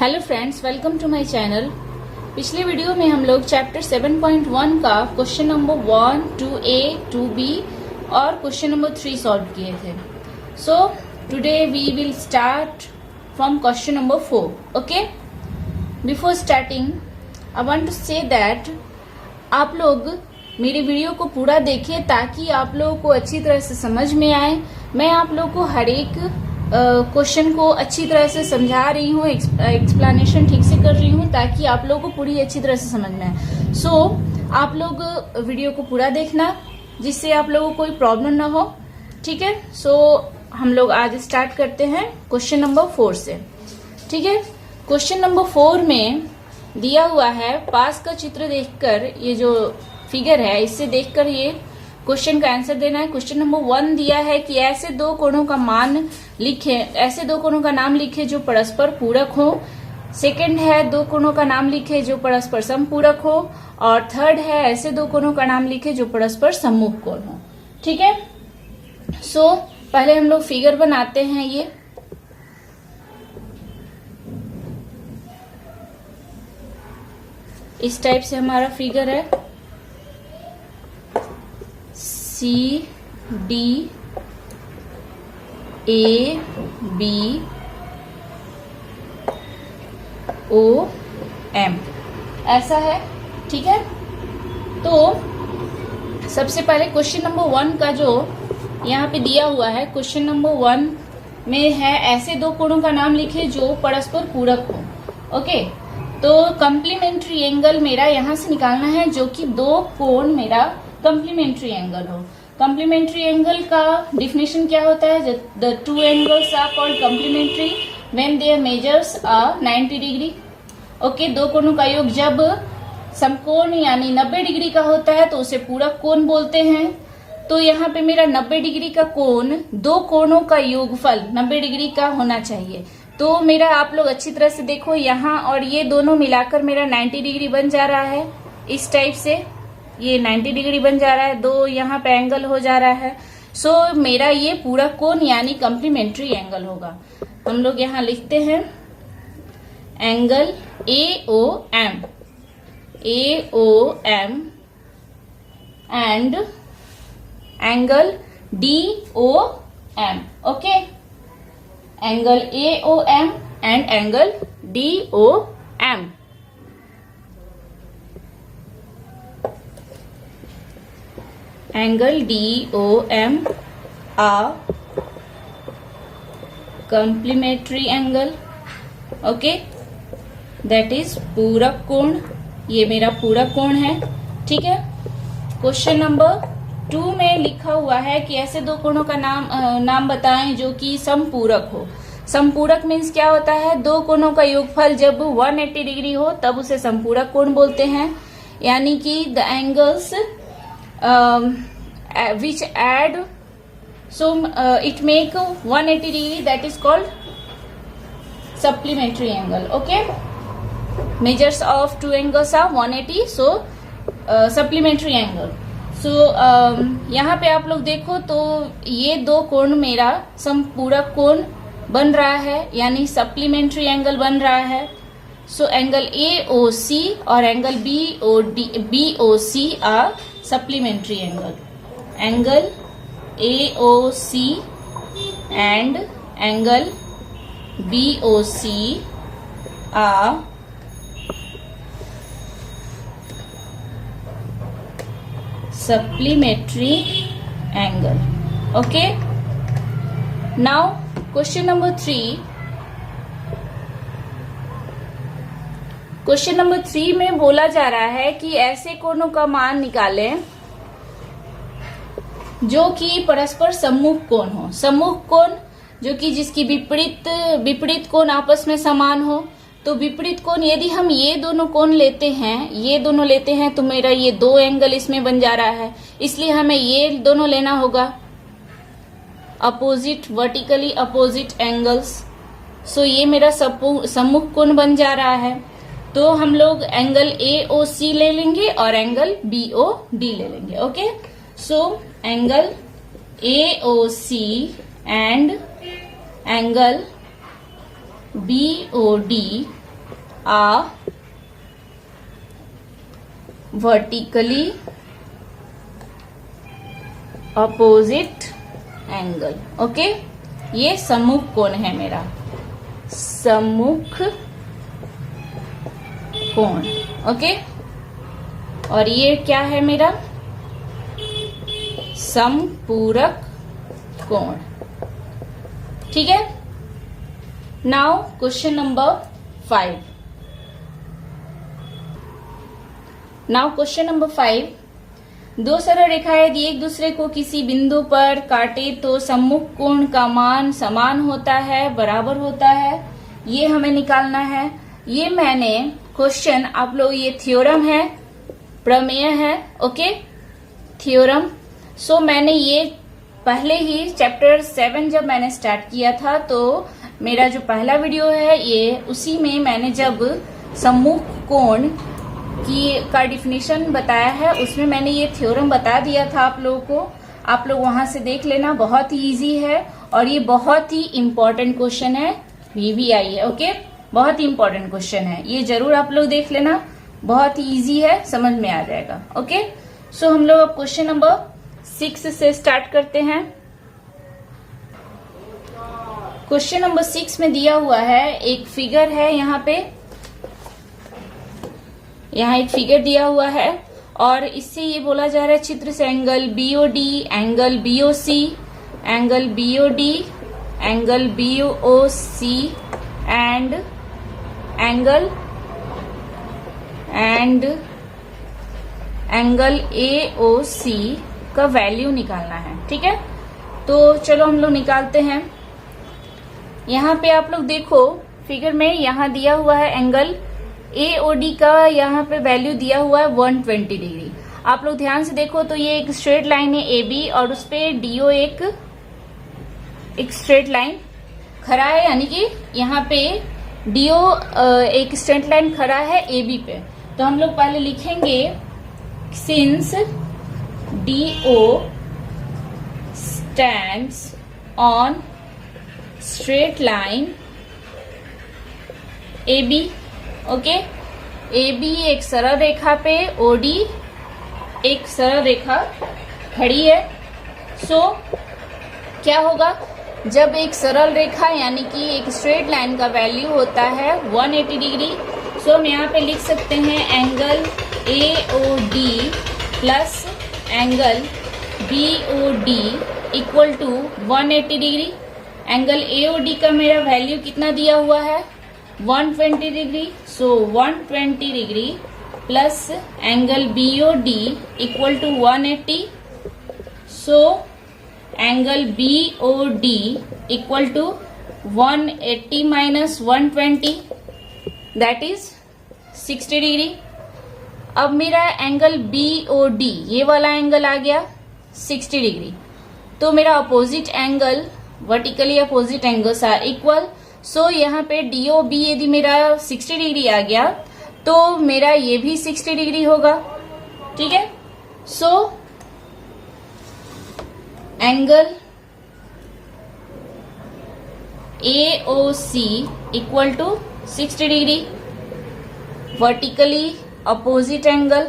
Hello friends, welcome to my channel. पिछले video में हम लोग चैप्टर 7.1 का क्वेश्चन नंबर 1, 2A, 2B और क्वेश्चन नंबर 3 सॉल्व किए थे। So today we will start from question number 4। Okay, before starting I want to say that आप लोग मेरे वीडियो को पूरा देखें ताकि आप लोगों को अच्छी तरह से समझ में आए। मैं आप लोगों को हर एक क्वेश्चन को अच्छी तरह से समझा रही हूँ, एक्सप्लेनेशन ठीक से कर रही हूँ ताकि आप लोगों को पूरी अच्छी तरह से समझ में आए। सो आप लोग वीडियो को पूरा देखना जिससे आप लोगों को कोई प्रॉब्लम ना हो। ठीक है, सो हम लोग आज स्टार्ट करते हैं क्वेश्चन नंबर 4 से। ठीक है, क्वेश्चन नंबर 4 में दिया हुआ है पास का चित्र देखकर, ये जो फिगर है इससे देखकर ये क्वेश्चन का आंसर देना है। क्वेश्चन नंबर 1 दिया है कि ऐसे दो कोणों का मान लिखे, ऐसे दो कोणों का नाम लिखे जो परस्पर पूरक हो। सेकंड है दो कोणों का नाम लिखे जो परस्पर समपूरक हो। और थर्ड है ऐसे दो कोणों का नाम लिखे जो परस्पर सम्मुख कोण हो। ठीक है, सो पहले हम लोग फिगर बनाते हैं। ये इस टाइप से हमारा फिगर है, C D A B O M ऐसा है। ठीक है, तो सबसे पहले क्वेश्चन नंबर 1 का जो यहाँ पे दिया हुआ है, क्वेश्चन नंबर 1 में है ऐसे दो कोणों का नाम लिखे जो परस्पर पूरक हो। ओके, तो कंप्लीमेंट्री एंगल मेरा यहाँ से निकालना है जो कि दो कोण मेरा कंप्लीमेंट्री एंगल हो। कंप्लीमेंट्री एंगल का डिफिनेशन क्या होता है? The two angles are called complementary when their measures are 90 degree. Okay, दो कोणों का योग जब समकोण यानी 90 डिग्री का होता है तो उसे पूरक कोण बोलते हैं। तो यहाँ पे मेरा 90 डिग्री का कोण दो कोणों का योगफल 90 डिग्री का होना चाहिए। तो मेरा आप लोग अच्छी तरह से देखो, यहाँ और ये दोनों मिलाकर मेरा 90 डिग्री बन जा रहा है। इस टाइप से ये 90 डिग्री बन जा रहा है, दो यहाँ पे एंगल हो जा रहा है। सो मेरा ये पूरा कोण यानी कंप्लीमेंट्री एंगल होगा। हम लोग यहाँ लिखते हैं angle AOM and angle DOM। Okay, angle AOM and angle DOM। Angle DOM are complementary angle. Okay, that is पूरक कोण। ये मेरा पूरक कोण है। ठीक है, क्वेश्चन नंबर 2 में लिखा हुआ है कि ऐसे दो कोणों का नाम बताएं जो कि समपूरक हो। समपूरक मीन्स क्या होता है? दो कोणों का योगफल जब 180 डिग्री हो तब उसे समपूरक कोण बोलते हैं। यानी कि the angles which add, so it make 180 degree, that is called supplementary angle. Okay, measures of two angles are 180, so supplementary angle. So यहाँ पे आप लोग देखो तो ये दो कोण मेरा समपूरक कोण बन रहा है यानी सप्लीमेंट्री एंगल बन रहा है। सो एंगल AOC और angle BOC are supplementary angle. Angle AOC and angle BOC are supplementary angle. Okay, now question number 3. Question number 3 में बोला जा रहा है कि ऐसे कोणों का मान निकालें जो कि परस्पर सम्मुख कोण हो। सम्मुख कोण जो कि जिसकी विपरीत कोण आपस में समान हो। तो विपरीत कोण यदि हम ये दोनों कोण लेते हैं तो मेरा ये दो एंगल इसमें बन जा रहा है, इसलिए हमें ये दोनों लेना होगा अपोजिट, वर्टिकली अपोजिट एंगल्स। सो ये मेरा सम्मुख कोण बन जा रहा है। तो हम लोग एंगल AOC ले लेंगे और एंगल BOD ले लेंगे। Okay, so angle AOC and angle BOD a vertically opposite angle. Okay, ये सम्मुख कोण है मेरा, सम्मुख कोण. ओके, और ये क्या है मेरा, समपूरक कोण. ठीक है. Now question number 5. Now question number 5. दो सरल रेखाएं यदि एक दूसरे को किसी बिंदु पर काटे तो सम्मुख कोण का मान समान होता है, बराबर होता है. ये हमें निकालना है. ये मैंने क्वेश्चन, आप लोग ये थ्योरम है, प्रमेय है. Okay, theorem. सो मैंने ये पहले ही चैप्टर 7 जब मैंने स्टार्ट किया था, तो मेरा जो पहला वीडियो है ये उसी में मैंने जब सम्मुख कोण का डिफिनीशन बताया है, उसमें मैंने ये थ्योरम बता दिया था आप लोगों को. आप लोग वहां से देख लेना. बहुत ही इजी है और ये बहुत ही इम्पोर्टेंट क्वेश्चन है, VVI है. ओके, बहुत ही इम्पोर्टेंट क्वेश्चन है, ये जरूर आप लोग देख लेना. बहुत ही इजी है, समझ में आ जाएगा. ओके, सो हम लोग अब क्वेश्चन नंबर 6 से स्टार्ट करते हैं. क्वेश्चन नंबर 6 में दिया हुआ है, एक फिगर है यहाँ पे, यहाँ एक फिगर दिया हुआ है और इससे ये बोला जा रहा है चित्र से angle BOD, angle BOC, angle BOD, angle BOC and angle AOC का वैल्यू निकालना है. ठीक है, तो चलो हम लोग निकालते हैं. यहाँ पे आप लोग देखो फिगर में, यहाँ दिया हुआ है एंगल AOD का, यहाँ पे वैल्यू दिया हुआ है 120 डिग्री. आप लोग ध्यान से देखो तो ये एक स्ट्रेट लाइन है AB और उस पे DO एक स्ट्रेट लाइन खड़ा है, यानी कि यहाँ पे DO एक स्ट्रेट लाइन खड़ा है AB पे. तो हम लोग पहले लिखेंगे since DO stands on straight line AB. Okay, AB एक सरल रेखा पे, OD एक सरल रेखा खड़ी है. सो क्या होगा, जब एक सरल रेखा यानी कि एक स्ट्रेट लाइन का वैल्यू होता है 180 डिग्री, सो हम यहाँ पे लिख सकते हैं angle AOD plus angle BOD equal to 180 degree. Angle AOD का मेरा वैल्यू कितना दिया हुआ है, 120 degree. So 120 degree plus angle BOD equal to 180. So angle BOD equal to 180 minus 120, that is 60 degree. अब मेरा एंगल BOD, ये वाला एंगल आ गया 60 डिग्री. तो मेरा opposite angle, vertically opposite angles are equal. So यहाँ पे DOB यदि मेरा 60 डिग्री आ गया तो मेरा ये भी 60 डिग्री होगा. ठीक है, so angle AOC equal to 60 degree, vertically opposite angle.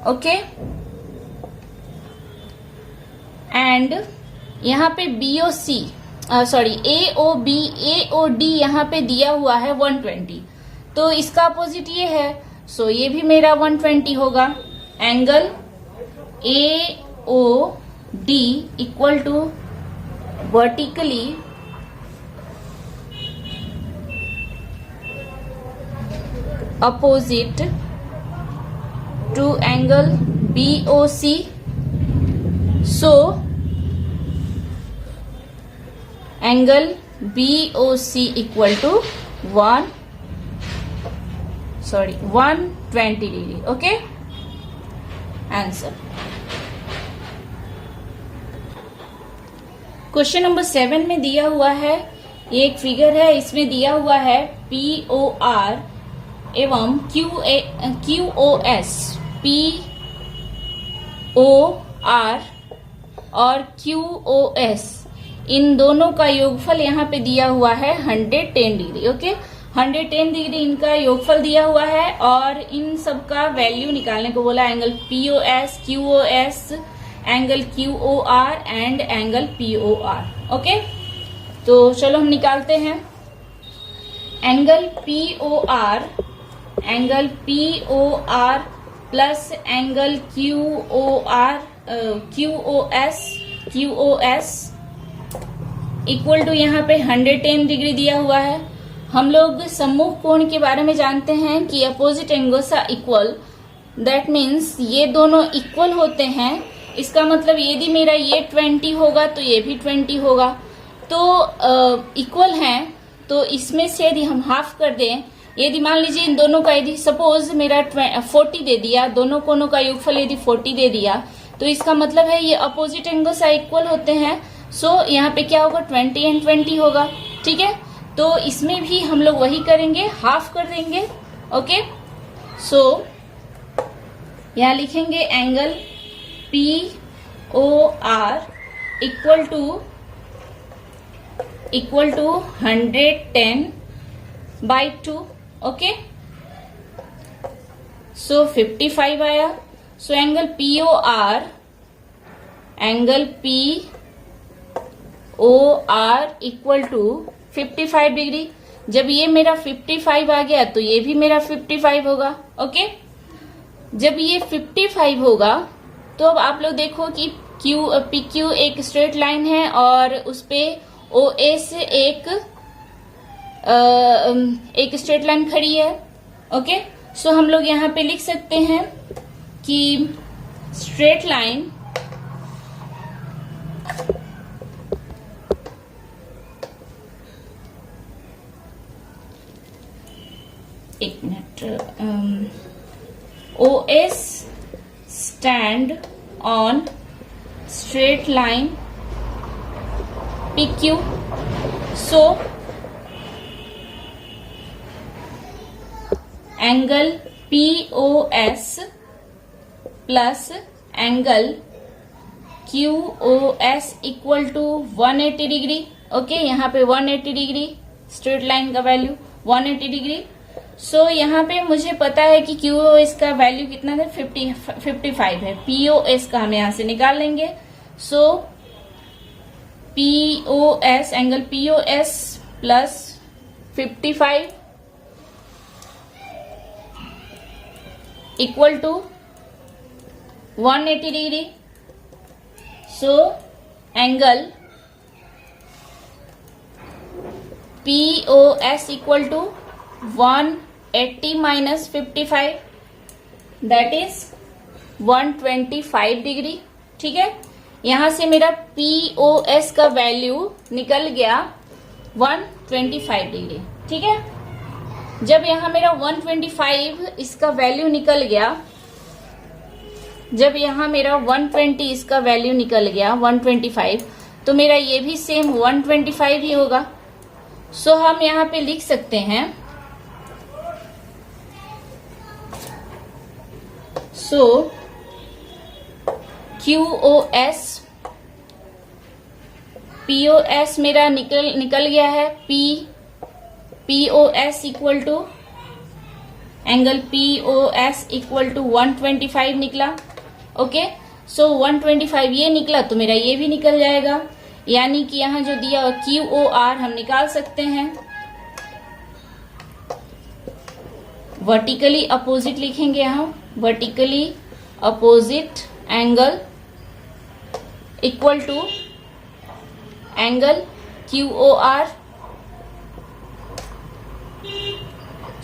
Okay, and यहाँ पे BOC AOD यहाँ पे दिया हुआ है 120, तो इसका अपोजिट ये है. सो ये भी मेरा 120 होगा. Angle AOD equal to vertically opposite to angle BOC. So angle BOC equal to 120 degree. Okay, answer. Question number 7 में दिया हुआ है, ये एक फिगर है, इसमें दिया हुआ है POR एवं QOS. POR और QOS इन दोनों का योगफल यहाँ पे दिया हुआ है 110 डिग्री. ओके, 110 डिग्री इनका योगफल दिया हुआ है और इन सब का वैल्यू निकालने को बोला। Angle POS, QOS, angle QOR and angle POR। Okay, तो चलो हम निकालते हैं। Angle POR plus angle QOS equal to यहाँ पे 110 डिग्री दिया हुआ है। हम लोग सम्मुख कोण के बारे में जानते हैं कि opposite angles are equal, that means ये दोनों इक्वल होते हैं। इसका मतलब यदि मेरा ये 20 होगा तो ये भी 20 होगा, तो इक्वल हैं। तो इसमें से यदि हम हाफ कर दें, यदि मान लीजिए इन दोनों का यदि सपोज मेरा 40 दे दिया, दोनों कोणों का योगफल यदि 40 दे दिया, तो इसका मतलब है ये अपोजिट एंगल्स इक्वल होते हैं। सो यहाँ पे क्या होगा, 20 एंड 20 होगा। ठीक है, तो इसमें भी हम लोग वही करेंगे, हाफ कर देंगे। ओके, सो यहाँ लिखेंगे angle POR equal to 110/2। Okay, so 55 आया। So angle POR equal to 55 degree. जब ये मेरा 55 आ गया तो ये भी मेरा 55 होगा। ओके, जब ये 55 होगा तो अब आप लोग देखो कि PQ एक स्ट्रेट लाइन है और उसपे OS एक स्ट्रेट लाइन खड़ी है। ओके, सो हम लोग यहाँ पे लिख सकते हैं कि स्ट्रेट लाइन एक minute, OS stand on straight line PQ. So angle POS plus angle QOS equal to 180 degree. Okay, यहाँ पे 180 डिग्री स्ट्रेट लाइन का वैल्यू 180 डिग्री। सो यहाँ पे मुझे पता है कि QOS का वैल्यू कितना है, 55 है। POS का हम यहाँ से निकाल लेंगे। So POS, angle POS plus 55 equal to 180 degree. So angle POS equal to 180 minus 55, that is 125 degree. ठीक है, यहां से मेरा POS का वैल्यू निकल गया 125 डिग्री। ठीक है, जब यहां मेरा 125 इसका वैल्यू निकल गया, जब यहां मेरा 120 इसका वैल्यू निकल गया 125, तो मेरा ये भी सेम 125 ही होगा। सो हम यहाँ पे लिख सकते हैं, सो QOS POS मेरा निकल गया है। POS equal to angle POS equal to 125 निकला। ओके, सो 125 ये निकला तो मेरा ये भी निकल जाएगा, यानी कि यहाँ जो दिया QOR हम निकाल सकते हैं। वर्टिकली अपोजिट लिखेंगे, यहाँ vertically opposite angle equal to angle QOR।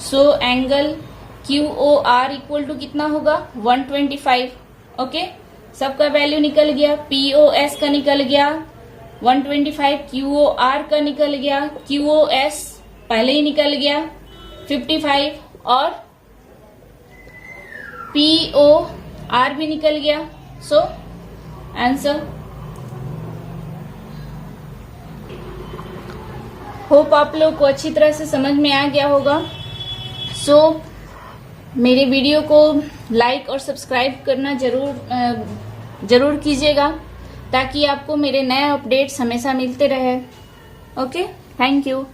So angle QOR equal to कितना होगा, 125। ओके, सबका वैल्यू निकल गया, POS का निकल गया 125, QOR का निकल गया, QOS पहले ही निकल गया 55 और POR भी निकल गया। So answer. होप आप लोग को अच्छी तरह से समझ में आ गया होगा। सो मेरे वीडियो को लाइक और सब्सक्राइब करना जरूर कीजिएगा, ताकि आपको मेरे नए अपडेट्स हमेशा मिलते रहे। Okay, thank you.